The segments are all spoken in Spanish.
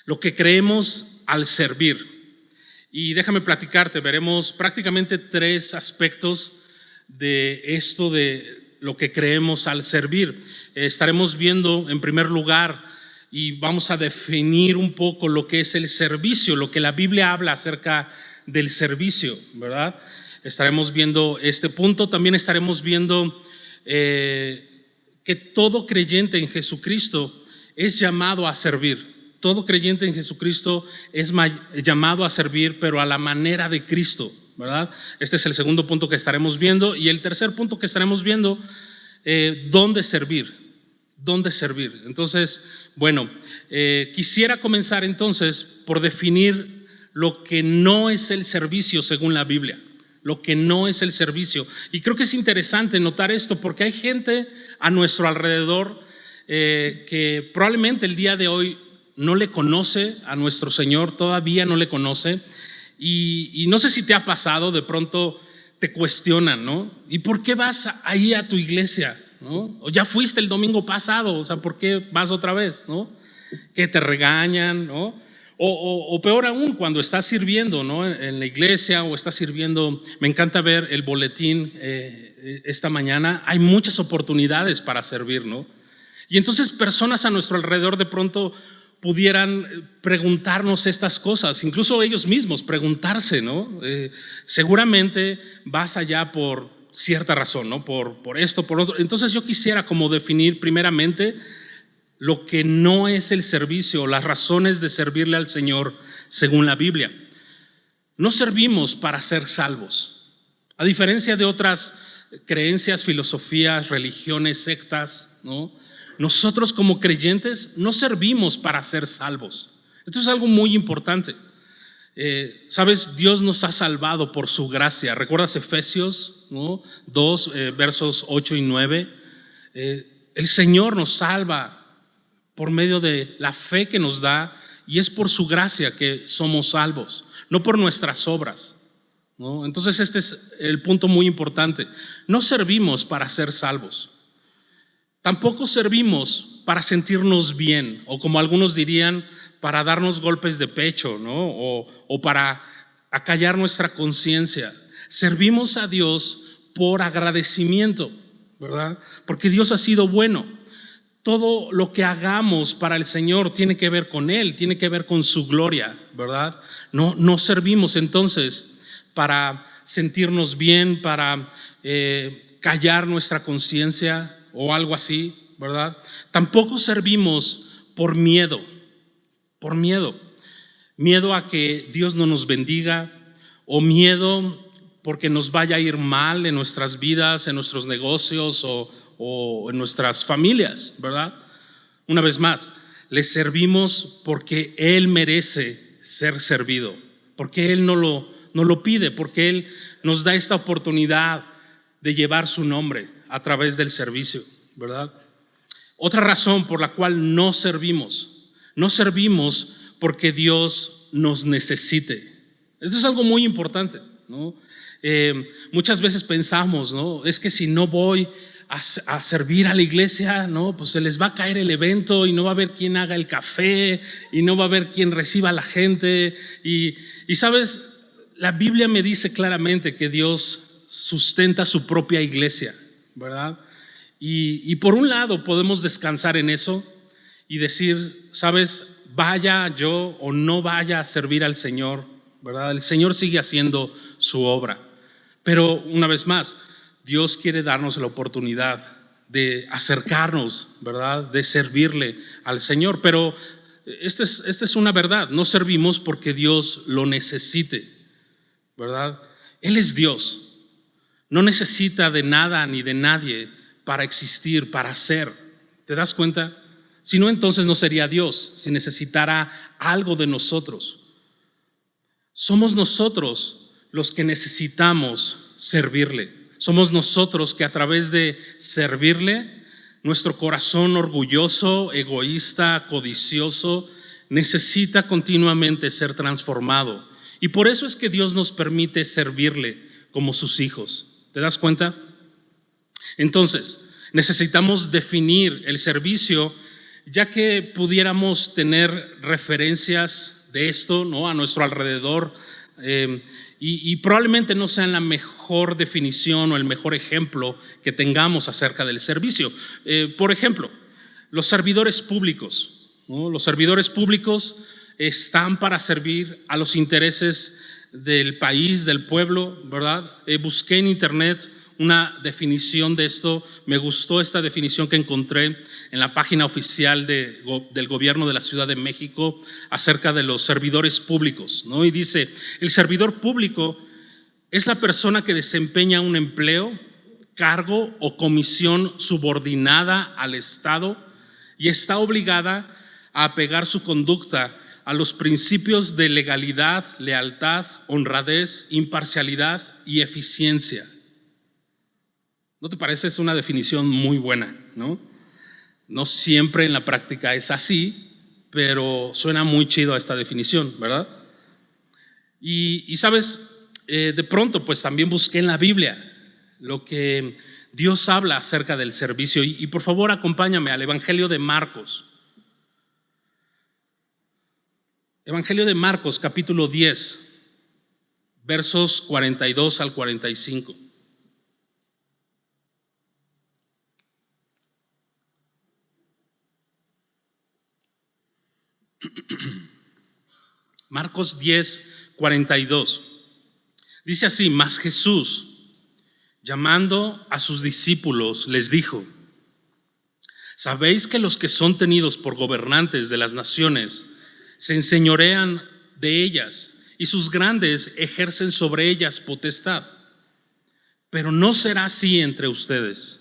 Lo que creemos al servir. Y déjame platicarte, veremos prácticamente 3 aspectos de esto de lo que creemos al servir. Estaremos viendo en primer lugar y vamos a definir un poco lo que es el servicio, lo que la Biblia habla acerca del servicio, ¿verdad? Estaremos viendo este punto, también estaremos viendo que todo creyente en Jesucristo es llamado a servir. Todo creyente en Jesucristo es llamado a servir, pero a la manera de Cristo, ¿verdad? Este es el segundo punto que estaremos viendo. Y el tercer punto que estaremos viendo, ¿dónde servir? ¿Dónde servir? Entonces, bueno, quisiera comenzar entonces por definir lo que no es el servicio según la Biblia. Lo que no es el servicio. Y creo que es interesante notar esto porque hay gente a nuestro alrededor que probablemente el día de hoy no le conoce a nuestro Señor, todavía no le conoce, y no sé si te ha pasado, de pronto te cuestionan, ¿no? ¿Y por qué vas ahí a tu iglesia? ¿No? O ya fuiste el domingo pasado, o sea, ¿por qué vas otra vez? ¿No? Que te regañan, ¿no? O peor aún, cuando estás sirviendo, ¿no? En la iglesia o estás sirviendo. Me encanta ver el boletín esta mañana, hay muchas oportunidades para servir, ¿no? Y entonces personas a nuestro alrededor de pronto pudieran preguntarnos estas cosas, incluso ellos mismos preguntarse, ¿no? Seguramente vas allá por cierta razón, ¿no? Por esto, por otro. Entonces yo quisiera como definir primeramente lo que no es el servicio, las razones de servirle al Señor según la Biblia. No servimos para ser salvos. A diferencia de otras creencias, filosofías, religiones, sectas, ¿no? Nosotros como creyentes no servimos para ser salvos. Esto es algo muy importante. Sabes, Dios nos ha salvado por su gracia. ¿Recuerdas Efesios, ¿no? 2, versos 8 y 9? El Señor nos salva por medio de la fe que nos da, y es por su gracia que somos salvos, no por nuestras obras, ¿no? Entonces este es el punto muy importante. No servimos para ser salvos. Tampoco servimos para sentirnos bien, o como algunos dirían, para darnos golpes de pecho, ¿no? O para acallar nuestra conciencia. Servimos a Dios por agradecimiento, ¿verdad? Porque Dios ha sido bueno. Todo lo que hagamos para el Señor tiene que ver con Él, tiene que ver con su gloria, ¿verdad? No servimos entonces para sentirnos bien, para callar nuestra conciencia o algo así, ¿verdad? Tampoco servimos por miedo, miedo a que Dios no nos bendiga, o miedo porque nos vaya a ir mal en nuestras vidas, en nuestros negocios o en nuestras familias, ¿verdad? Una vez más, le servimos porque Él merece ser servido, porque Él no lo pide, porque Él nos da esta oportunidad de llevar su nombre a través del servicio, ¿verdad? Otra razón por la cual no servimos porque Dios nos necesite. Esto es algo muy importante, ¿no? Muchas veces pensamos, ¿no? Es que si no voy a servir a la iglesia, ¿no? Pues se les va a caer el evento y no va a haber quien haga el café y no va a haber quien reciba a la gente. Y sabes, la Biblia me dice claramente que Dios sustenta su propia iglesia, ¿verdad? Y por un lado podemos descansar en eso y decir, sabes, vaya yo o no vaya a servir al Señor, ¿verdad? El Señor sigue haciendo su obra. Pero una vez más, Dios quiere darnos la oportunidad de acercarnos, ¿verdad? De servirle al Señor. Pero esta es una verdad, no servimos porque Dios lo necesite, ¿verdad? Él es Dios. No necesita de nada ni de nadie para existir, para ser. ¿Te das cuenta? Si no, entonces no sería Dios, si necesitara algo de nosotros. Somos nosotros los que necesitamos servirle. Somos nosotros que a través de servirle, nuestro corazón orgulloso, egoísta, codicioso, necesita continuamente ser transformado. Y por eso es que Dios nos permite servirle como sus hijos. ¿Te das cuenta? Entonces, necesitamos definir el servicio ya que pudiéramos tener referencias de esto, ¿no?, a nuestro alrededor, y probablemente no sean la mejor definición o el mejor ejemplo que tengamos acerca del servicio. Por ejemplo, los servidores públicos, ¿no? Los servidores públicos están para servir a los intereses del país, del pueblo, ¿verdad? Busqué en internet una definición de esto. Me gustó esta definición que encontré en la página oficial del gobierno de la Ciudad de México acerca de los servidores públicos, ¿no? Y dice: el servidor público es la persona que desempeña un empleo, cargo o comisión subordinada al Estado y está obligada a apegar su conducta a los principios de legalidad, lealtad, honradez, imparcialidad y eficiencia. ¿No te parece? Es una definición muy buena, ¿no? No siempre en la práctica es así, pero suena muy chido esta definición, ¿verdad? Y sabes, de pronto pues también busqué en la Biblia lo que Dios habla acerca del servicio. Y por favor acompáñame al Evangelio de Marcos. Evangelio de Marcos, capítulo 10, versos 42 al 45. Marcos 10, 42. Dice así: mas Jesús, llamando a sus discípulos, les dijo: ¿sabéis que los que son tenidos por gobernantes de las naciones se enseñorean de ellas y sus grandes ejercen sobre ellas potestad? Pero no será así entre ustedes,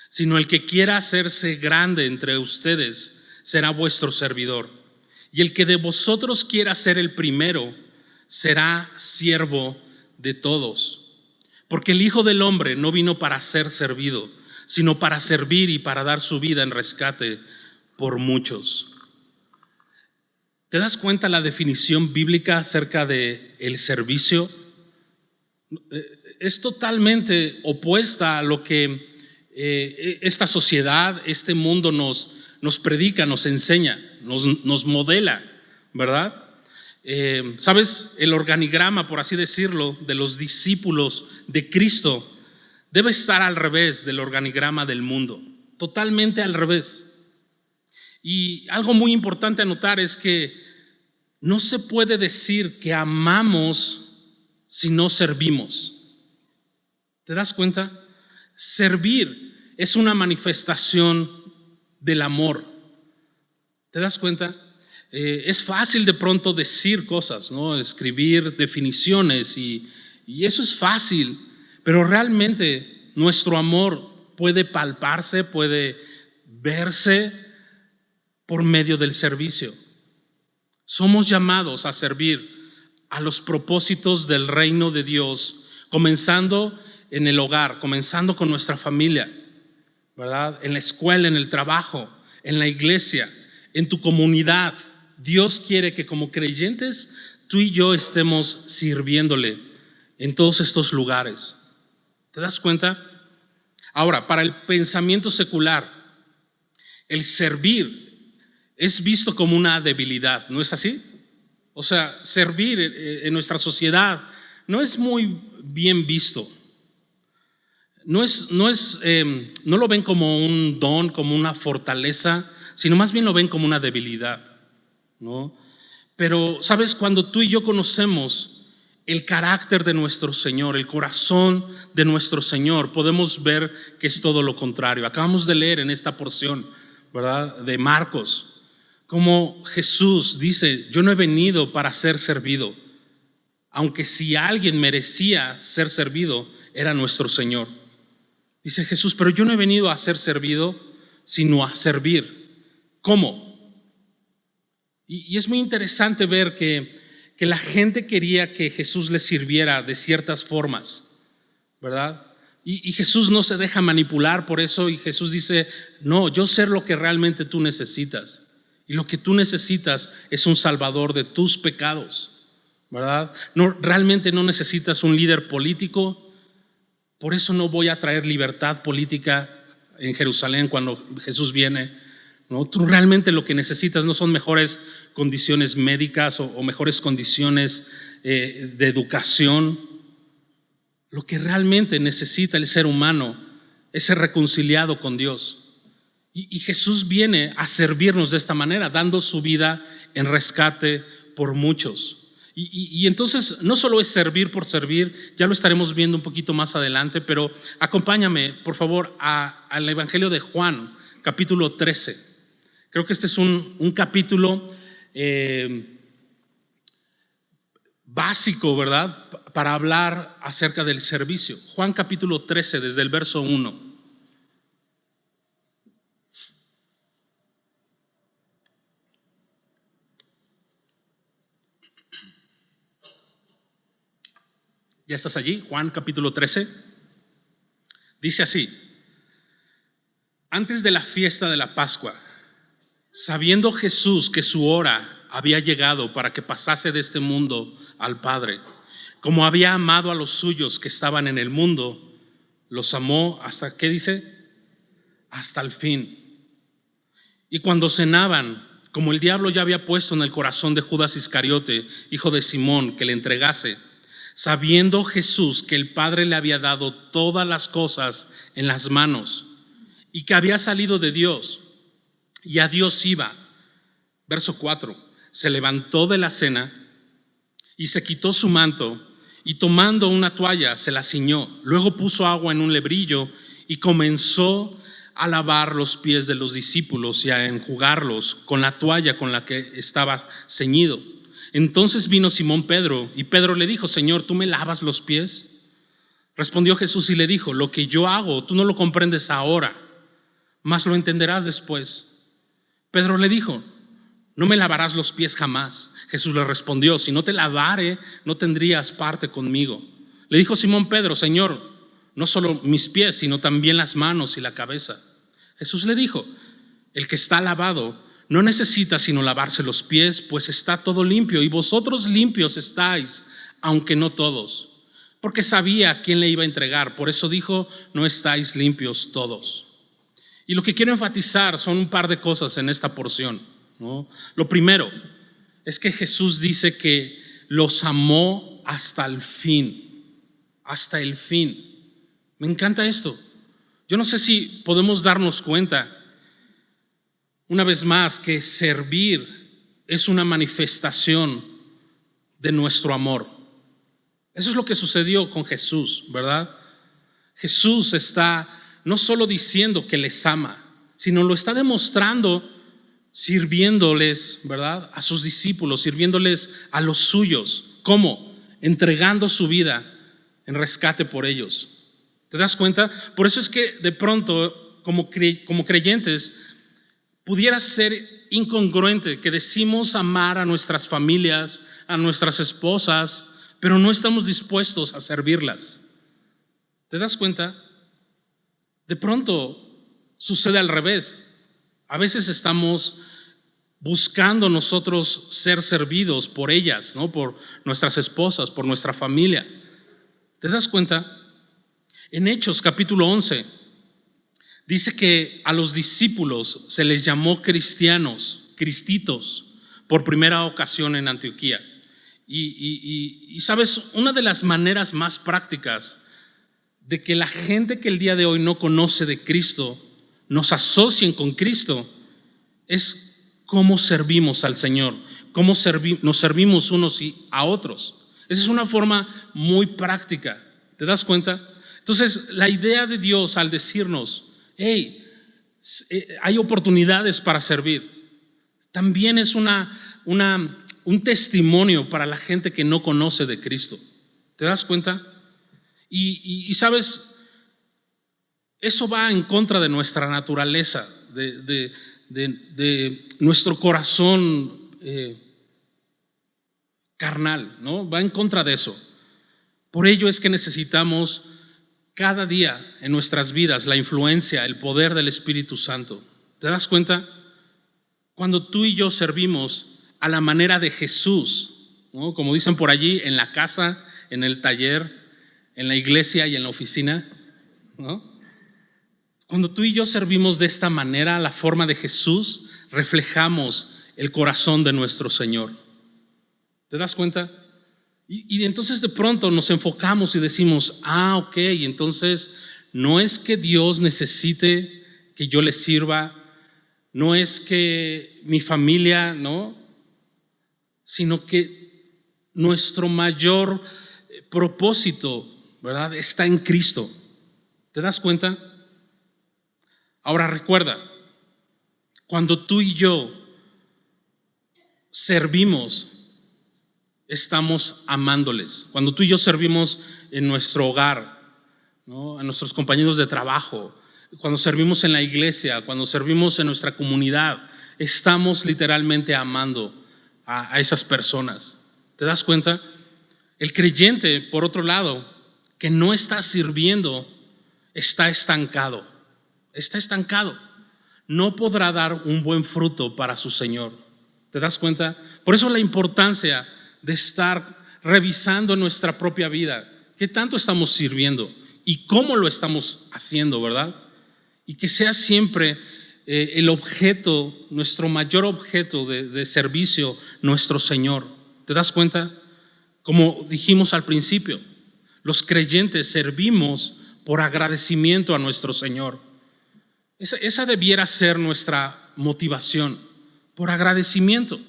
sino el que quiera hacerse grande entre ustedes será vuestro servidor, y el que de vosotros quiera ser el primero será siervo de todos. Porque el Hijo del Hombre no vino para ser servido, sino para servir y para dar su vida en rescate por muchos. ¿Te das cuenta la definición bíblica acerca de el servicio? Es totalmente opuesta a lo que esta sociedad, este mundo nos predica, nos enseña, nos modela, ¿verdad? ¿Sabes? El organigrama, por así decirlo, de los discípulos de Cristo debe estar al revés del organigrama del mundo, totalmente al revés. Y algo muy importante a notar es que no se puede decir que amamos si no servimos. ¿Te das cuenta? Servir es una manifestación del amor. ¿Te das cuenta? Es fácil de pronto decir cosas, ¿no? Escribir definiciones y eso es fácil, pero realmente nuestro amor puede palparse, puede verse por medio del servicio. Somos llamados a servir a los propósitos del reino de Dios, comenzando en el hogar, comenzando con nuestra familia, ¿verdad? En la escuela, en el trabajo, en la iglesia, en tu comunidad. Dios quiere que como creyentes tú y yo estemos sirviéndole en todos estos lugares. ¿Te das cuenta? Ahora, para el pensamiento secular, el servir es visto como una debilidad, ¿no es así? O sea, servir en nuestra sociedad no es muy bien visto. No lo ven como un don, como una fortaleza, sino más bien lo ven como una debilidad, ¿no? Pero, ¿sabes? Cuando tú y yo conocemos el carácter de nuestro Señor, el corazón de nuestro Señor, podemos ver que es todo lo contrario. Acabamos de leer en esta porción, ¿verdad?, de Marcos, como Jesús dice: yo no he venido para ser servido, aunque si alguien merecía ser servido, era nuestro Señor. Dice Jesús: pero yo no he venido a ser servido, sino a servir. ¿Cómo? Y es muy interesante ver que la gente quería que Jesús les sirviera de ciertas formas, ¿verdad? Y Jesús no se deja manipular por eso, y Jesús dice: no, yo sé lo que realmente tú necesitas. Y lo que tú necesitas es un salvador de tus pecados, ¿verdad? No, realmente no necesitas un líder político. Por eso no voy a traer libertad política en Jerusalén cuando Jesús viene. ¿no? Tú realmente lo que necesitas no son mejores condiciones médicas o mejores condiciones de educación. Lo que realmente necesita el ser humano es ser reconciliado con Dios. Y Jesús viene a servirnos de esta manera, dando su vida en rescate por muchos. Y entonces no solo es servir por servir, ya lo estaremos viendo un poquito más adelante, pero acompáñame por favor al Evangelio de Juan, capítulo 13. Creo que este es un capítulo básico, ¿verdad? Para hablar acerca del servicio. Juan capítulo 13, desde el verso 1. ¿Ya estás allí? Juan capítulo 13. Dice así: antes de la fiesta de la Pascua, sabiendo Jesús que su hora había llegado para que pasase de este mundo al Padre, como había amado a los suyos que estaban en el mundo, los amó hasta, ¿qué dice? Hasta el fin. Y cuando cenaban, como el diablo ya había puesto en el corazón de Judas Iscariote, hijo de Simón, que le entregase, sabiendo Jesús que el Padre le había dado todas las cosas en las manos y que había salido de Dios y a Dios iba. Verso 4, se levantó de la cena y se quitó su manto y tomando una toalla se la ciñó. Luego puso agua en un lebrillo y comenzó a lavar los pies de los discípulos y a enjugarlos con la toalla con la que estaba ceñido. Entonces vino Simón Pedro y Pedro le dijo: Señor, ¿tú me lavas los pies? Respondió Jesús y le dijo: lo que yo hago tú no lo comprendes ahora, mas lo entenderás después. Pedro le dijo: no me lavarás los pies jamás. Jesús le respondió: si no te lavare, no tendrías parte conmigo. Le dijo Simón Pedro: Señor, no solo mis pies, sino también las manos y la cabeza. Jesús le dijo: el que está lavado no necesita sino lavarse los pies, pues está todo limpio, y vosotros limpios estáis, aunque no todos. Porque sabía a quién le iba a entregar, por eso dijo: no estáis limpios todos. Y lo que quiero enfatizar son un par de cosas en esta porción, ¿no? Lo primero es que Jesús dice que los amó hasta el fin, hasta el fin. Me encanta esto. Yo no sé si podemos darnos cuenta una vez más que servir es una manifestación de nuestro amor. Eso es lo que sucedió con Jesús, ¿verdad? Jesús está no solo diciendo que les ama, sino lo está demostrando sirviéndoles, ¿verdad? A sus discípulos, sirviéndoles a los suyos. ¿Cómo? Entregando su vida en rescate por ellos. ¿Te das cuenta? Por eso es que de pronto, como creyentes, pudiera ser incongruente que decimos amar a nuestras familias, a nuestras esposas, pero no estamos dispuestos a servirlas. ¿Te das cuenta? De pronto sucede al revés. A veces estamos buscando nosotros ser servidos por ellas, ¿no? Por nuestras esposas, por nuestra familia. ¿Te das cuenta? En Hechos capítulo 11 dice que a los discípulos se les llamó cristianos, cristitos, por primera ocasión en Antioquía. Y sabes, una de las maneras más prácticas de que la gente que el día de hoy no conoce de Cristo nos asocien con Cristo es cómo servimos al Señor, cómo nos servimos unos a otros. Esa es una forma muy práctica. ¿Te das cuenta? Entonces, la idea de Dios al decirnos: hey, hay oportunidades para servir, también es un testimonio para la gente que no conoce de Cristo. ¿Te das cuenta? Y sabes, eso va en contra de nuestra naturaleza, de nuestro corazón carnal, ¿no? Va en contra de eso. Por ello es que necesitamos cada día en nuestras vidas la influencia, el poder del Espíritu Santo. ¿Te das cuenta? Cuando tú y yo servimos a la manera de Jesús, ¿no? Como dicen por allí, en la casa, en el taller, en la iglesia y en la oficina, ¿no? Cuando tú y yo servimos de esta manera, la forma de Jesús, reflejamos el corazón de nuestro Señor. ¿Te das cuenta? Y entonces de pronto nos enfocamos y decimos, ok, entonces no es que Dios necesite que yo le sirva, no es que mi familia, ¿no? Sino que nuestro mayor propósito, ¿verdad?, está en Cristo. ¿Te das cuenta? Ahora recuerda, cuando tú y yo servimos, estamos amándoles. Cuando tú y yo servimos en nuestro hogar, ¿no?, a nuestros compañeros de trabajo, cuando servimos en la iglesia, cuando servimos en nuestra comunidad, estamos literalmente amando a esas personas. ¿Te das cuenta? El creyente, por otro lado, que no está sirviendo, está estancado. Está estancado. No podrá dar un buen fruto para su Señor. ¿Te das cuenta? Por eso la importancia de estar revisando nuestra propia vida. ¿Qué tanto estamos sirviendo? ¿Y cómo lo estamos haciendo, verdad? Y que sea siempre el objeto, nuestro mayor objeto de servicio, nuestro Señor. ¿Te das cuenta? Como dijimos al principio, los creyentes servimos por agradecimiento a nuestro Señor. Esa debiera ser nuestra motivación, por agradecimiento.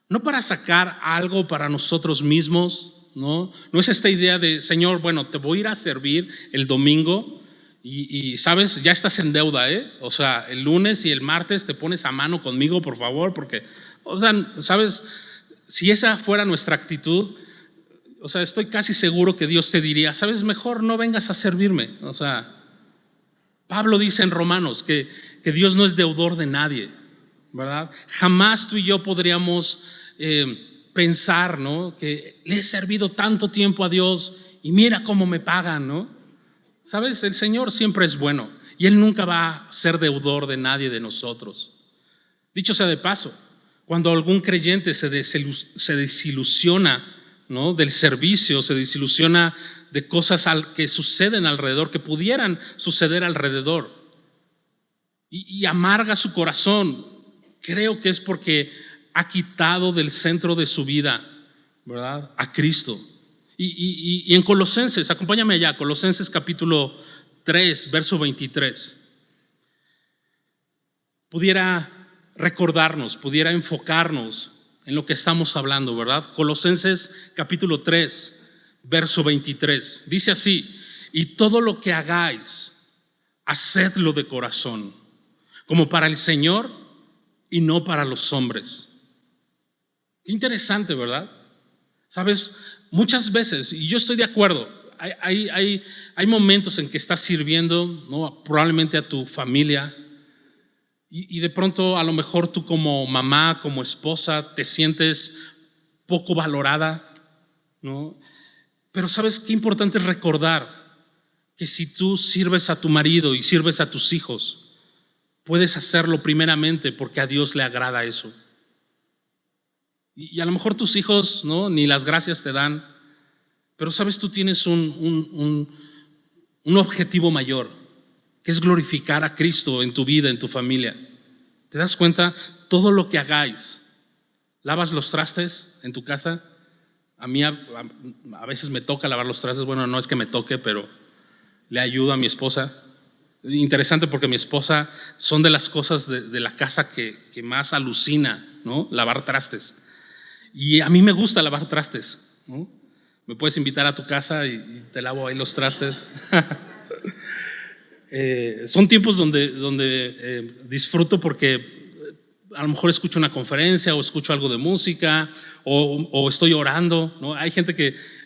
No para sacar algo para nosotros mismos, ¿no? No es esta idea de, Señor, bueno, te voy a ir a servir el domingo y sabes, ya estás en deuda, ¿eh? O sea, el lunes y el martes te pones a mano conmigo, por favor, porque, o sea, sabes, si esa fuera nuestra actitud, o sea, estoy casi seguro que Dios te diría, sabes, mejor no vengas a servirme. O sea, Pablo dice en Romanos que Dios no es deudor de nadie, ¿verdad? Jamás tú y yo podríamos pensar, ¿no?, que le he servido tanto tiempo a Dios y mira cómo me pagan, ¿no? ¿Sabes? El Señor siempre es bueno y Él nunca va a ser deudor de nadie de nosotros. Dicho sea de paso, cuando algún creyente se desilusiona, ¿no?, del servicio, se desilusiona de cosas que suceden alrededor, que pudieran suceder alrededor, y amarga su corazón, creo que es porque ha quitado del centro de su vida, ¿verdad?, a Cristo. Y en Colosenses, acompáñame allá, Colosenses capítulo 3, verso 23, pudiera recordarnos, pudiera enfocarnos en lo que estamos hablando, ¿verdad? Colosenses capítulo 3, verso 23, dice así: y todo lo que hagáis, hacedlo de corazón, como para el Señor y no para los hombres. Qué interesante, ¿verdad? Sabes, muchas veces, y yo estoy de acuerdo, hay momentos en que estás sirviendo, ¿no?, probablemente a tu familia, y de pronto a lo mejor tú como mamá, como esposa, te sientes poco valorada, ¿no? Pero ¿sabes qué importante es recordar? Que si tú sirves a tu marido y sirves a tus hijos, puedes hacerlo primeramente porque a Dios le agrada eso. Y a lo mejor tus hijos, ¿no?, ni las gracias te dan, pero sabes, tú tienes un objetivo mayor, que es glorificar a Cristo en tu vida, en tu familia. ¿Te das cuenta? Todo lo que hagáis. ¿Lavas los trastes en tu casa? A mí a veces me toca lavar los trastes. Bueno, no es que me toque, pero le ayudo a mi esposa. Interesante porque mi esposa son de las cosas de la casa que más alucina, ¿no?, lavar trastes. Y a mí me gusta lavar trastes, ¿no? Me puedes invitar a tu casa y te lavo ahí los trastes. Son tiempos donde disfruto porque a lo mejor escucho una conferencia o escucho algo de música o estoy orando, ¿no? Hay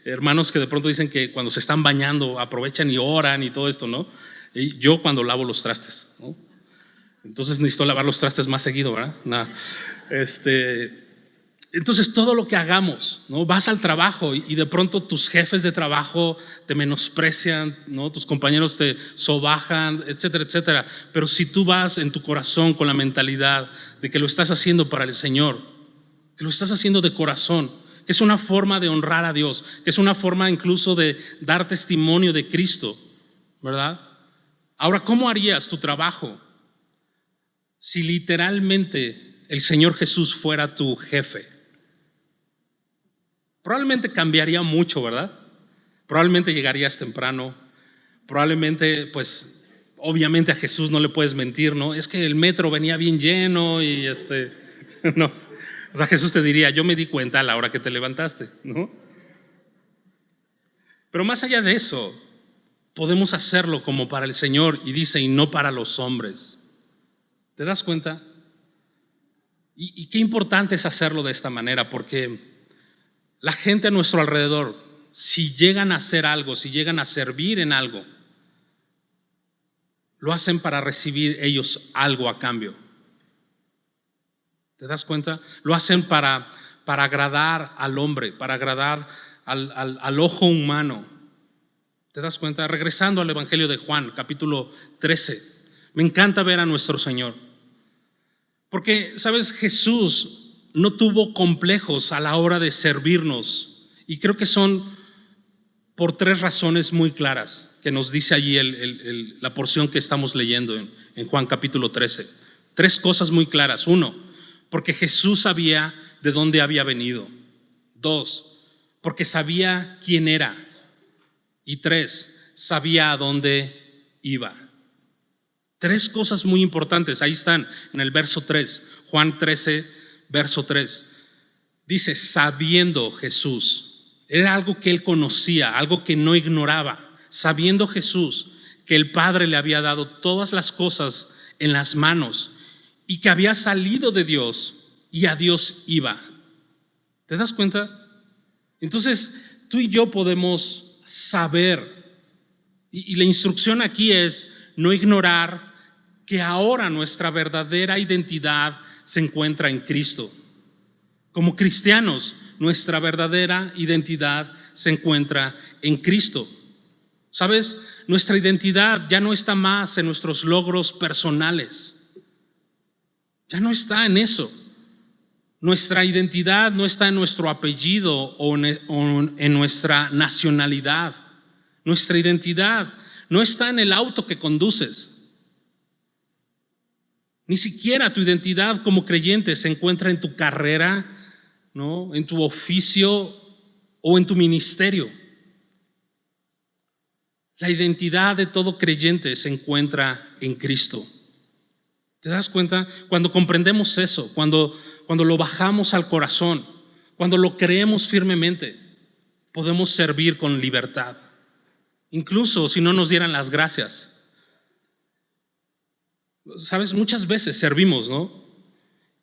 hermanos que de pronto dicen que cuando se están bañando aprovechan y oran y todo esto, ¿no? Y yo cuando lavo los trastes, ¿no? Entonces necesito lavar los trastes más seguido, ¿verdad? No. Entonces todo lo que hagamos, ¿no? Vas al trabajo y de pronto tus jefes de trabajo te menosprecian, ¿no? Tus compañeros te sobajan, etcétera, etcétera. Pero si tú vas en tu corazón con la mentalidad de que lo estás haciendo para el Señor, que lo estás haciendo de corazón, que es una forma de honrar a Dios, que es una forma incluso de dar testimonio de Cristo, ¿verdad? Ahora, ¿cómo harías tu trabajo si literalmente el Señor Jesús fuera tu jefe? Probablemente cambiaría mucho, ¿verdad? Probablemente llegarías temprano, probablemente, pues, obviamente a Jesús no le puedes mentir, ¿no? Es que el metro venía bien lleno y no. O sea, Jesús te diría, yo me di cuenta a la hora que te levantaste, ¿no? Pero más allá de eso, podemos hacerlo como para el Señor, y dice, y no para los hombres. ¿Te das cuenta? Y qué importante es hacerlo de esta manera, porque la gente a nuestro alrededor, si llegan a hacer algo, si llegan a servir en algo, lo hacen para recibir ellos algo a cambio. ¿Te das cuenta? Lo hacen para agradar al hombre, para agradar al ojo humano. ¿Te das cuenta? Regresando al Evangelio de Juan, capítulo 13. Me encanta ver a nuestro Señor. Porque, ¿sabes? Jesús no tuvo complejos a la hora de servirnos. Y creo que son por 3 razones muy claras que nos dice allí la porción que estamos leyendo en Juan capítulo 13. 3 cosas muy claras. 1, porque Jesús sabía de dónde había venido. 2, porque sabía quién era. Y 3, sabía a dónde iba. 3 cosas muy importantes, ahí están en el verso 3, Juan 13, verso 3. Dice, sabiendo Jesús, era algo que él conocía, algo que no ignoraba. Sabiendo Jesús que el Padre le había dado todas las cosas en las manos y que había salido de Dios y a Dios iba. ¿Te das cuenta? Entonces, tú y yo podemos saber, y la instrucción aquí es no ignorar que ahora nuestra verdadera identidad se encuentra en Cristo. Como cristianos, nuestra verdadera identidad se encuentra en Cristo. ¿Sabes? Nuestra identidad ya no está más en nuestros logros personales. Ya no está en eso. Nuestra identidad no está en nuestro apellido o en nuestra nacionalidad. Nuestra identidad no está en el auto que conduces. Ni siquiera tu identidad como creyente se encuentra en tu carrera, ¿no? En tu oficio o en tu ministerio. La identidad de todo creyente se encuentra en Cristo. ¿Te das cuenta? Cuando comprendemos eso, cuando lo bajamos al corazón, cuando lo creemos firmemente, podemos servir con libertad. Incluso si no nos dieran las gracias. Sabes, muchas veces servimos, ¿no?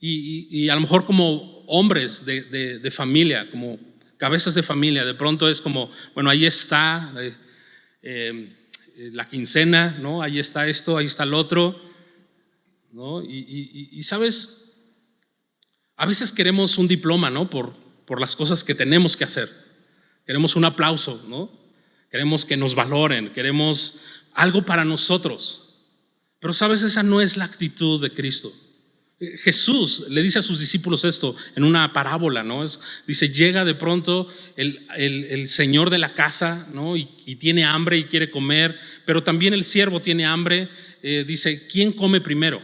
Y a lo mejor como hombres de familia, como cabezas de familia, de pronto es como, bueno, ahí está la quincena, ¿no? Ahí está esto, ahí está el otro, ¿no? Y sabes, a veces queremos un diploma, ¿no? Por las cosas que tenemos que hacer. Queremos un aplauso, ¿no? Queremos que nos valoren, queremos algo para nosotros. Pero sabes, esa no es la actitud de Cristo. Jesús le dice a sus discípulos esto en una parábola, ¿no? Dice, llega de pronto el señor de la casa, ¿no? Y tiene hambre y quiere comer, pero también el siervo tiene hambre. Dice, ¿quién come primero?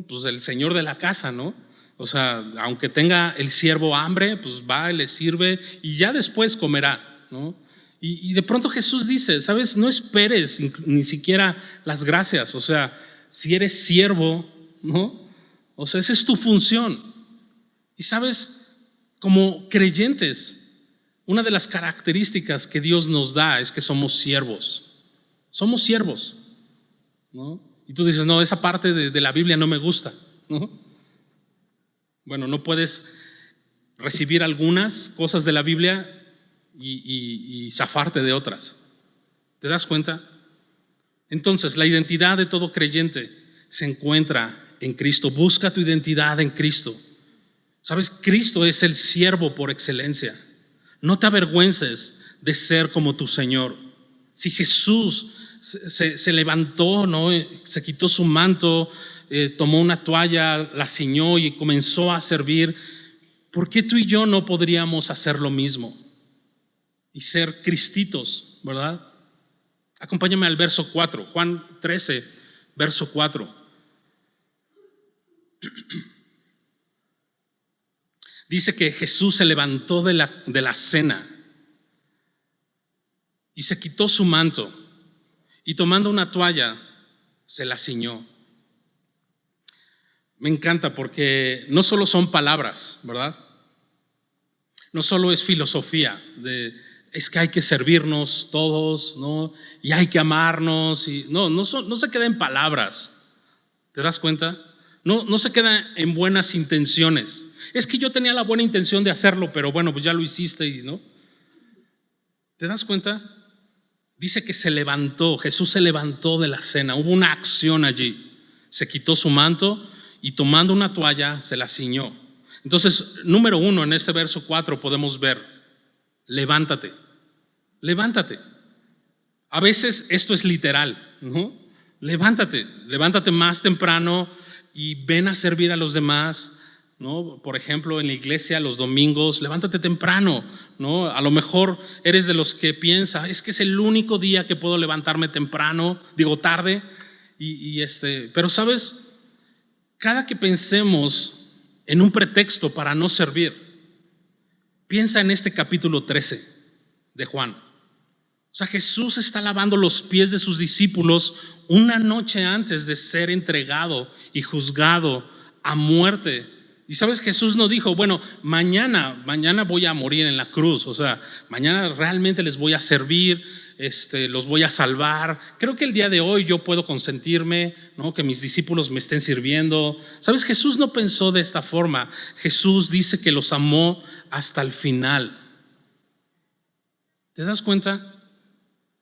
Pues el señor de la casa, ¿no? O sea, aunque tenga el siervo hambre, pues va y le sirve y ya después comerá, ¿no? Y de pronto Jesús dice, ¿sabes? No esperes ni siquiera las gracias. O sea, si eres siervo, ¿no? O sea, esa es tu función. Y sabes, como creyentes, una de las características que Dios nos da es que somos siervos. Somos siervos, ¿no? Y tú dices, no, esa parte de la Biblia no me gusta, ¿no? Bueno, no puedes recibir algunas cosas de la Biblia y zafarte de otras. ¿Te das cuenta? Entonces, la identidad de todo creyente se encuentra en Cristo. Busca tu identidad en Cristo. ¿Sabes? Cristo es el siervo por excelencia. No te avergüences de ser como tu Señor. Si Jesús se levantó, ¿no? Se quitó su manto, tomó una toalla, la ciñó y comenzó a servir, ¿por qué tú y yo no podríamos hacer lo mismo? Y ser cristitos, ¿verdad? Acompáñame al verso 4, Juan 13, verso 4. Dice que Jesús se levantó de la cena y se quitó su manto y tomando una toalla se la ciñó. Me encanta porque no solo son palabras, ¿verdad? No solo es filosofía es que hay que servirnos todos, ¿no? Y hay que amarnos. No se queda en palabras. ¿Te das cuenta? No se queda en buenas intenciones. Es que yo tenía la buena intención de hacerlo, pero bueno, pues ya lo hiciste, ¿no? ¿Te das cuenta? Dice que Jesús se levantó de la cena, hubo una acción allí. Se quitó su manto y tomando una toalla se la ciñó. Entonces, número 1, en este verso 4 podemos ver, levántate. A veces esto es literal, ¿no? Levántate más temprano y ven a servir a los demás, ¿no? Por ejemplo, en la iglesia los domingos, levántate temprano, ¿no? A lo mejor eres de los que piensa, es que es el único día que puedo levantarme tarde, pero sabes, cada que pensemos en un pretexto para no servir, piensa en este capítulo 13 de Juan. O sea, Jesús está lavando los pies de sus discípulos una noche antes de ser entregado y juzgado a muerte. Y sabes, Jesús no dijo, bueno, mañana voy a morir en la cruz, o sea, mañana realmente les voy a servir, los voy a salvar. Creo que el día de hoy yo puedo consentirme, ¿no? Que mis discípulos me estén sirviendo. Sabes, Jesús no pensó de esta forma. Jesús dice que los amó hasta el final. ¿Te das cuenta?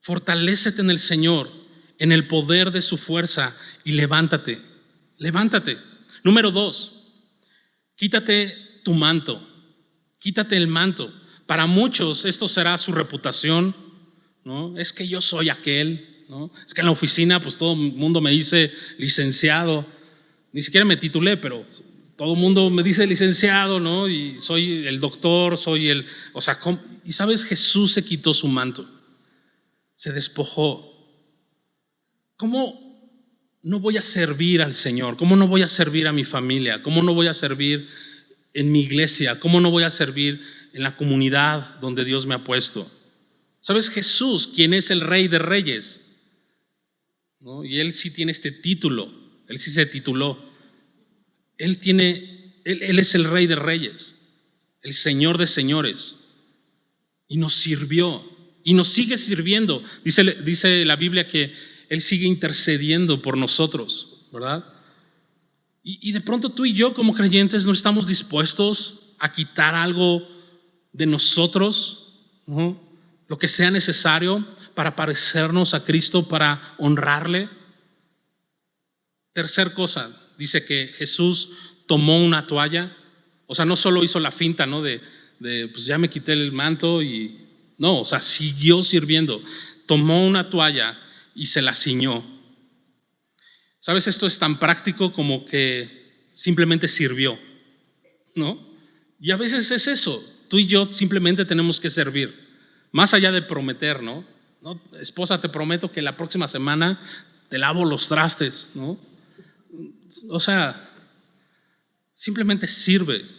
Fortalécete en el Señor, en el poder de su fuerza y levántate. Número 2, quítate tu manto, quítate el manto. Para muchos esto será su reputación, ¿no? Es que yo soy aquel, ¿no? Es que en la oficina pues todo el mundo me dice licenciado, ni siquiera me titulé, pero todo el mundo me dice licenciado, ¿no? Y soy el doctor, y sabes, Jesús se quitó su manto. Se despojó. ¿Cómo no voy a servir al Señor? ¿Cómo no voy a servir a mi familia? ¿Cómo no voy a servir en mi iglesia? ¿Cómo no voy a servir en la comunidad donde Dios me ha puesto? ¿Sabes? Jesús, quien es el Rey de Reyes, ¿no? Y Él sí tiene este título, Él sí se tituló. Él es el Rey de Reyes, el Señor de Señores, y nos sirvió. Y nos sigue sirviendo. Dice la Biblia que Él sigue intercediendo por nosotros, ¿verdad? Y de pronto tú y yo como creyentes no estamos dispuestos a quitar algo de nosotros, ¿no? Lo que sea necesario para parecernos a Cristo, para honrarle. Tercer cosa, dice que Jesús tomó una toalla. O sea, no solo hizo la finta, ¿no? Pues ya me quité el manto y... No, o sea, siguió sirviendo. Tomó una toalla y se la ciñó. ¿Sabes? Esto es tan práctico como que simplemente sirvió, ¿no? Y a veces es eso. Tú y yo simplemente tenemos que servir. Más allá de prometer, ¿no? Esposa, te prometo que la próxima semana te lavo los trastes, ¿no? O sea, simplemente sirve.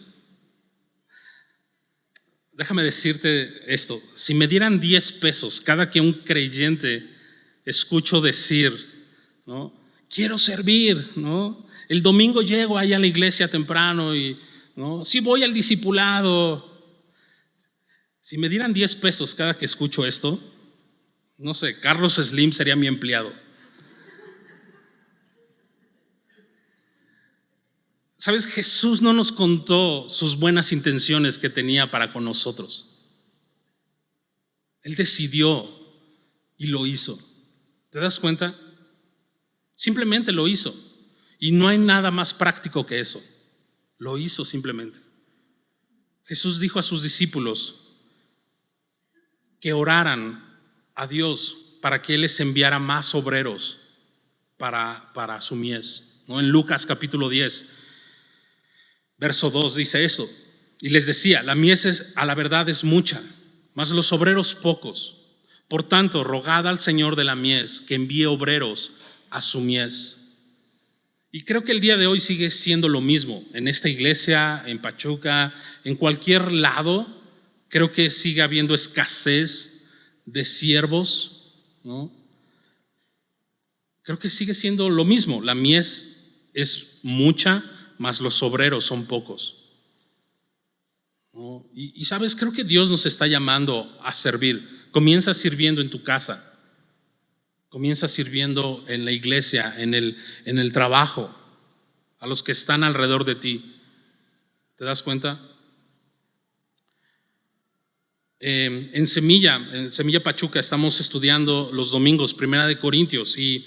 Déjame decirte esto, si me dieran 10 pesos cada que un creyente escucho decir, ¿no? Quiero servir, ¿no? El domingo llego ahí a la iglesia temprano y, ¿no? Sí voy al discipulado. Si me dieran 10 pesos cada que escucho esto, no sé, Carlos Slim sería mi empleado. ¿Sabes? Jesús no nos contó sus buenas intenciones que tenía para con nosotros. Él decidió y lo hizo. ¿Te das cuenta? Simplemente lo hizo. Y no hay nada más práctico que eso. Lo hizo simplemente. Jesús dijo a sus discípulos que oraran a Dios para que Él les enviara más obreros para su mies, ¿no? En Lucas capítulo 10. Verso 2 dice eso, y les decía, la mies a la verdad es mucha, mas los obreros pocos. Por tanto, rogad al Señor de la mies que envíe obreros a su mies. Y creo que el día de hoy sigue siendo lo mismo. En esta iglesia, en Pachuca, en cualquier lado, creo que sigue habiendo escasez de siervos, ¿no? Creo que sigue siendo lo mismo. La mies es mucha, mas los obreros son pocos, ¿no? Y sabes, creo que Dios nos está llamando a servir. Comienza sirviendo en tu casa. Comienza sirviendo en la iglesia, en el trabajo, a los que están alrededor de ti. ¿Te das cuenta? En Semilla Pachuca estamos estudiando los domingos 1 Corintios y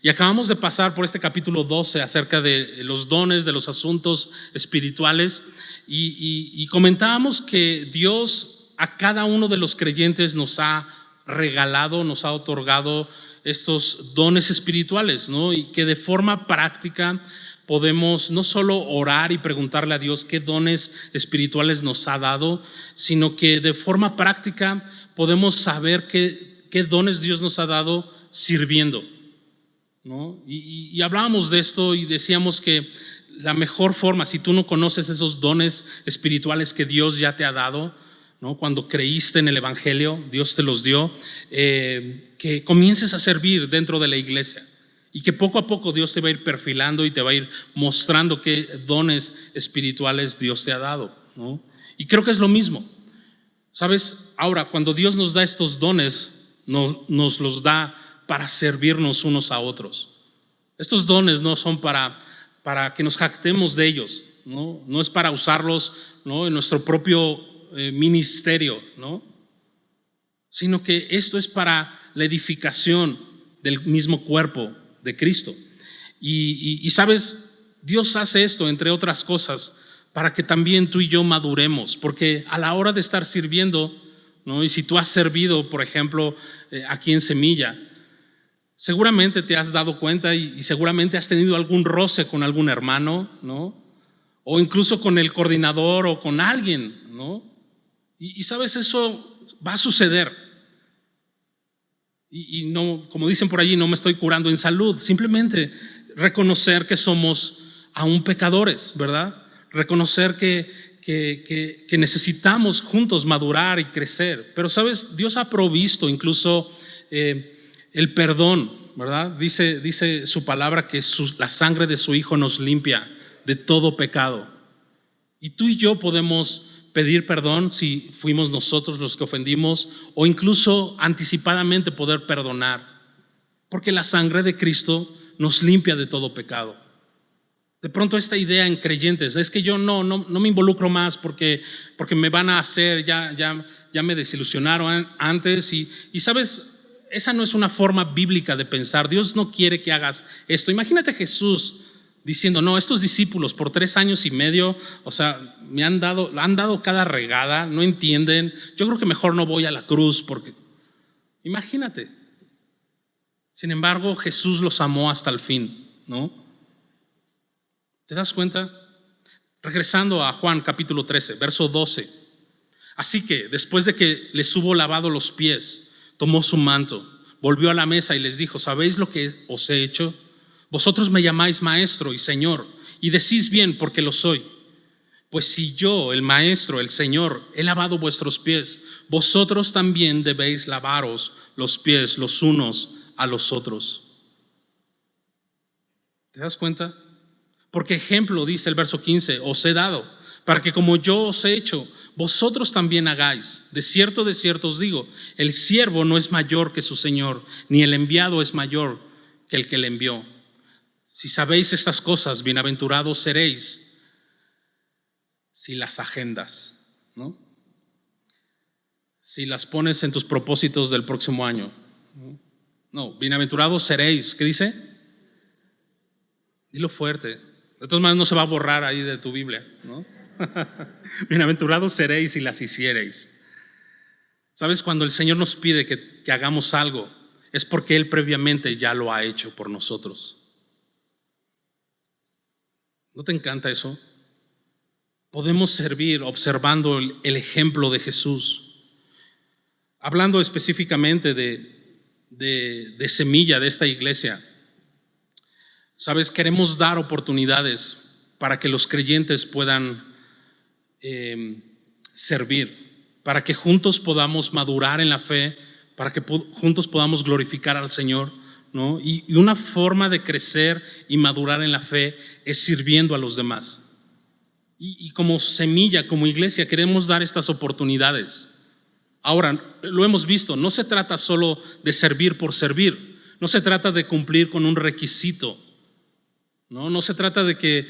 acabamos de pasar por este capítulo 12 acerca de los dones, de los asuntos espirituales y comentábamos que Dios a cada uno de los creyentes nos ha regalado, nos ha otorgado estos dones espirituales, ¿no? Y que de forma práctica podemos no solo orar y preguntarle a Dios qué dones espirituales nos ha dado, sino que de forma práctica podemos saber qué dones Dios nos ha dado sirviendo, ¿no? Y hablábamos de esto y decíamos que la mejor forma, si tú no conoces esos dones espirituales que Dios ya te ha dado, ¿no? Cuando creíste en el Evangelio, Dios te los dio, que comiences a servir dentro de la iglesia y que poco a poco Dios te va a ir perfilando y te va a ir mostrando qué dones espirituales Dios te ha dado, ¿no? Y creo que es lo mismo, ¿sabes? Ahora, cuando Dios nos da estos dones, nos los da para servirnos unos a otros. Estos dones no son para que nos jactemos de ellos, ¿no? No es para usarlos, ¿no? En nuestro propio ministerio, ¿no? Sino que esto es para la edificación del mismo cuerpo de Cristo. Y sabes, Dios hace esto, entre otras cosas, para que también tú y yo maduremos, porque a la hora de estar sirviendo, ¿no? Y si tú has servido, por ejemplo, aquí en Semilla, seguramente te has dado cuenta y seguramente has tenido algún roce con algún hermano, ¿no? O incluso con el coordinador o con alguien, ¿no? Y sabes, eso va a suceder. Y no, como dicen por allí, no me estoy curando en salud. Simplemente reconocer que somos aún pecadores, ¿verdad? Reconocer que necesitamos juntos madurar y crecer. Pero sabes, Dios ha provisto incluso el perdón, ¿verdad? Dice su palabra que la sangre de su Hijo nos limpia de todo pecado. Y tú y yo podemos pedir perdón si fuimos nosotros los que ofendimos, o incluso anticipadamente poder perdonar, porque la sangre de Cristo nos limpia de todo pecado. De pronto esta idea en creyentes es que yo no me involucro más porque me van a hacer, ya me desilusionaron antes y sabes, esa no es una forma bíblica de pensar. Dios no quiere que hagas esto. Imagínate Jesús diciendo, no, estos discípulos por 3 años y medio, o sea, han dado cada regada, no entienden, yo creo que mejor no voy a la cruz porque, imagínate. Sin embargo, Jesús los amó hasta el fin, ¿no? ¿Te das cuenta? Regresando a Juan capítulo 13, verso 12. Así que después de que les hubo lavado los pies, tomó su manto, volvió a la mesa y les dijo, ¿sabéis lo que os he hecho? Vosotros me llamáis maestro y señor, y decís bien porque lo soy. Pues si yo, el maestro, el Señor, he lavado vuestros pies, vosotros también debéis lavaros los pies los unos a los otros. ¿Te das cuenta? Porque ejemplo, dice el verso 15, os he dado, para que como yo os he hecho, vosotros también hagáis. De cierto os digo, el siervo no es mayor que su Señor, ni el enviado es mayor que el que le envió. Si sabéis estas cosas, bienaventurados seréis si las agendas, ¿no? Si las pones en tus propósitos del próximo año. No, bienaventurados seréis. ¿Qué dice? Dilo fuerte. De todas maneras no se va a borrar ahí de tu Biblia, ¿no? Bienaventurados seréis si las hiciereis. ¿Sabes? Cuando el Señor nos pide que hagamos algo, es porque Él previamente ya lo ha hecho por nosotros. ¿No te encanta eso? Podemos servir observando el ejemplo de Jesús. Hablando específicamente de Semilla, de esta iglesia, sabes, queremos dar oportunidades para que los creyentes puedan servir, para que juntos podamos madurar en la fe, para que juntos podamos glorificar al Señor, ¿no? Y una forma de crecer y madurar en la fe es sirviendo a los demás. Y como Semilla, como iglesia, queremos dar estas oportunidades. Ahora, lo hemos visto, no se trata solo de servir por servir, no se trata de cumplir con un requisito, no se trata de que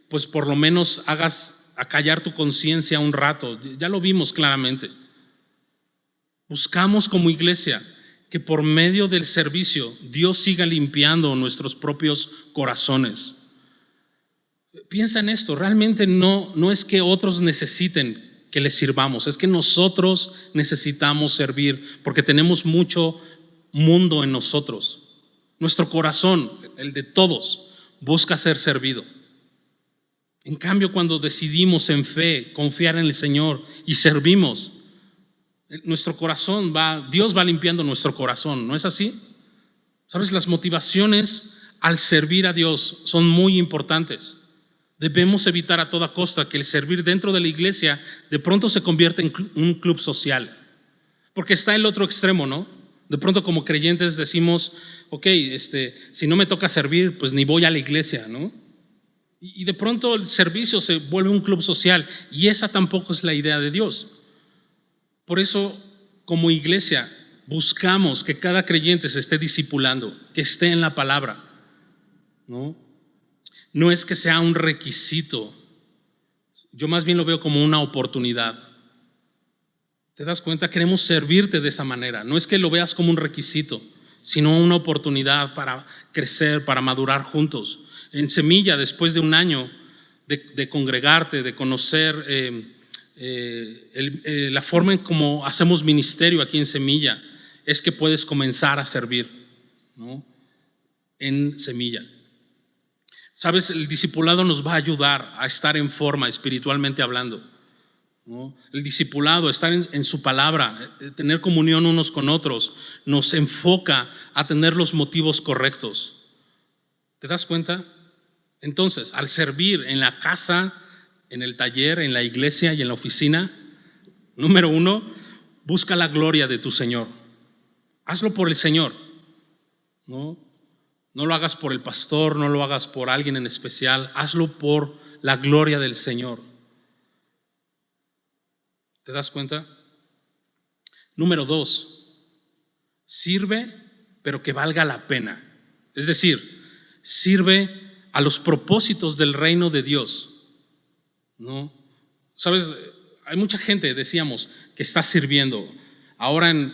pues por lo menos hagas acallar tu conciencia un rato, ya lo vimos claramente. Buscamos como iglesia que por medio del servicio Dios siga limpiando nuestros propios corazones. Piensa en esto, realmente no es que otros necesiten que les sirvamos, es que nosotros necesitamos servir porque tenemos mucho mundo en nosotros. Nuestro corazón, el de todos, busca ser servido. En cambio, cuando decidimos en fe confiar en el Señor y servimos, nuestro corazón Dios va limpiando nuestro corazón, ¿no es así? ¿Sabes? Las motivaciones al servir a Dios son muy importantes. Debemos evitar a toda costa que el servir dentro de la iglesia de pronto se convierta en un club social. Porque está el otro extremo, ¿no? De pronto como creyentes decimos, ok, si no me toca servir, pues ni voy a la iglesia, ¿no? Y de pronto el servicio se vuelve un club social y esa tampoco es la idea de Dios. Por eso, como iglesia, buscamos que cada creyente se esté discipulando, que esté en la palabra, ¿no? No es que sea un requisito, yo más bien lo veo como una oportunidad. ¿Te das cuenta? Queremos servirte de esa manera. No es que lo veas como un requisito, sino una oportunidad para crecer, para madurar juntos. En Semilla, después de un año de congregarte, de conocer la forma en cómo hacemos ministerio aquí en Semilla, es que puedes comenzar a servir, ¿no? En Semilla. Sabes, el discipulado nos va a ayudar a estar en forma espiritualmente hablando, ¿no? El discipulado, estar en su palabra, tener comunión unos con otros, nos enfoca a tener los motivos correctos. ¿Te das cuenta? Entonces, al servir en la casa, en el taller, en la iglesia y en la oficina, número 1, busca la gloria de tu Señor. Hazlo por el Señor, ¿no? No lo hagas por el pastor, no lo hagas por alguien en especial, hazlo por la gloria del Señor. ¿Te das cuenta? Número 2, sirve, pero que valga la pena. Es decir, sirve a los propósitos del reino de Dios, ¿no? Sabes, hay mucha gente, decíamos, que está sirviendo. Ahora en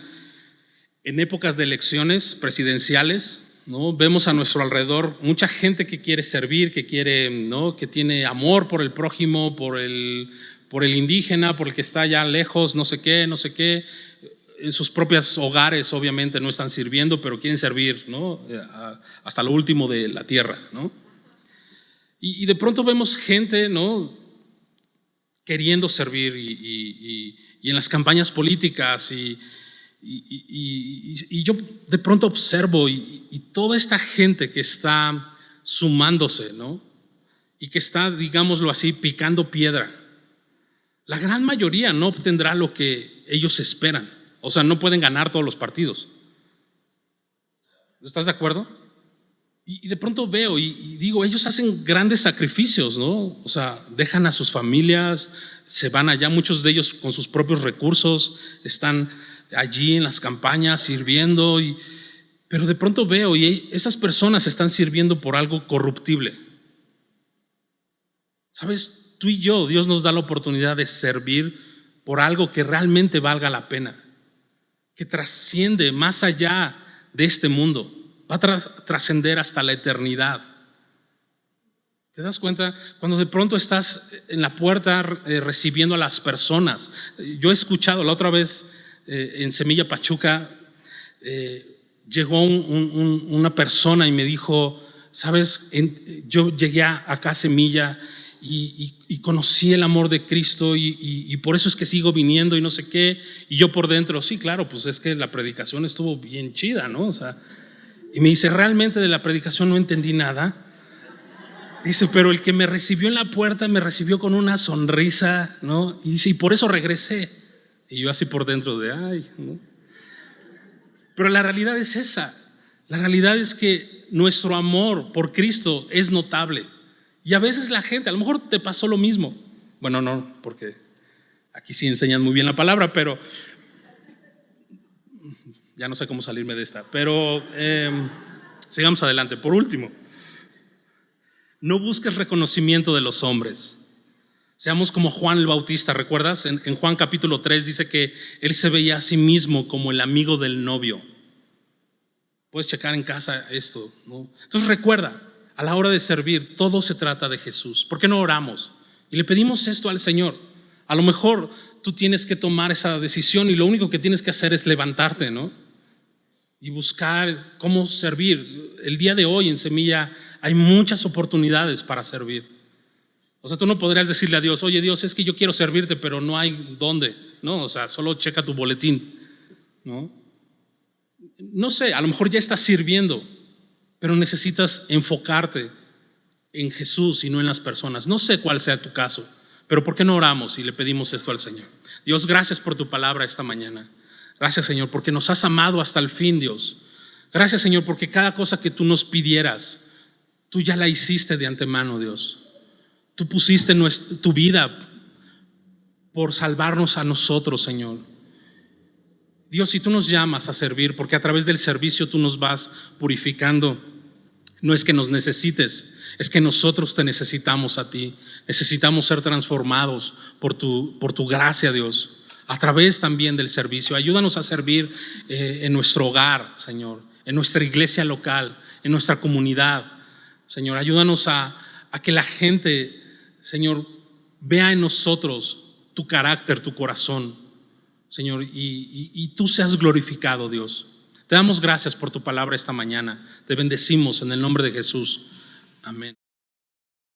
épocas de elecciones presidenciales, ¿no? Vemos a nuestro alrededor mucha gente que quiere servir, que quiere, ¿no? Que tiene amor por el prójimo, por el indígena, por el que está allá lejos, no sé qué. En sus propios hogares obviamente no están sirviendo, pero quieren servir, ¿no? Hasta lo último de la tierra, ¿no? Y de pronto vemos gente, ¿no? Queriendo servir y en las campañas políticas y yo de pronto observo y toda esta gente que está sumándose, ¿no? Y que está, digámoslo así, picando piedra. La gran mayoría no obtendrá lo que ellos esperan. O sea, no pueden ganar todos los partidos. ¿Estás de acuerdo? Y de pronto veo y digo, ellos hacen grandes sacrificios, ¿no? O sea, dejan a sus familias, se van allá, muchos de ellos con sus propios recursos, están allí en las campañas sirviendo, pero de pronto veo y esas personas están sirviendo por algo corruptible. ¿Sabes? Tú y yo, Dios nos da la oportunidad de servir por algo que realmente valga la pena, que trasciende más allá de este mundo, va a trascender hasta la eternidad. ¿Te das cuenta? Cuando de pronto estás en la puerta recibiendo a las personas. Yo he escuchado la otra vez en Semilla Pachuca, llegó una persona y me dijo, ¿sabes? Yo llegué acá a Semilla y conocí el amor de Cristo y por eso es que sigo viniendo y no sé qué. Y yo por dentro, sí, claro, pues es que la predicación estuvo bien chida, ¿no? O sea, y me dice, realmente de la predicación no entendí nada. Dice, pero el que me recibió en la puerta me recibió con una sonrisa, ¿no? Y dice, y por eso regresé. Y yo así por dentro de, ay, ¿no? Pero la realidad es esa. La realidad es que nuestro amor por Cristo es notable. Y a veces la gente, a lo mejor te pasó lo mismo. Bueno, no, porque aquí sí enseñan muy bien la palabra, pero ya no sé cómo salirme de esta. Pero sigamos adelante. Por último, no busques reconocimiento de los hombres. Seamos como Juan el Bautista, ¿recuerdas? En Juan capítulo 3 dice que él se veía a sí mismo como el amigo del novio. Puedes checar en casa esto, ¿no? Entonces recuerda, a la hora de servir, todo se trata de Jesús. ¿Por qué no oramos? Y le pedimos esto al Señor. A lo mejor tú tienes que tomar esa decisión y lo único que tienes que hacer es levantarte, ¿no? Y buscar cómo servir. El día de hoy en Semilla hay muchas oportunidades para servir. O sea, tú no podrías decirle a Dios, oye Dios, es que yo quiero servirte, pero no hay dónde, ¿no? O sea, solo checa tu boletín, ¿no? No sé, a lo mejor ya estás sirviendo, pero necesitas enfocarte en Jesús y no en las personas. No sé cuál sea tu caso, pero ¿por qué no oramos y le pedimos esto al Señor? Dios, gracias por tu palabra esta mañana. Gracias, Señor, porque nos has amado hasta el fin, Dios. Gracias, Señor, porque cada cosa que tú nos pidieras, tú ya la hiciste de antemano, Dios. Tú pusiste tu vida por salvarnos a nosotros, Señor. Dios, si tú nos llamas a servir, porque a través del servicio tú nos vas purificando, no es que nos necesites, es que nosotros te necesitamos a ti. Necesitamos ser transformados por tu gracia, Dios, a través también del servicio. Ayúdanos a servir en nuestro hogar, Señor, en nuestra iglesia local, en nuestra comunidad. Señor, ayúdanos a que la gente, Señor, vea en nosotros tu carácter, tu corazón, Señor, y tú seas glorificado, Dios. Te damos gracias por tu palabra esta mañana. Te bendecimos en el nombre de Jesús. Amén.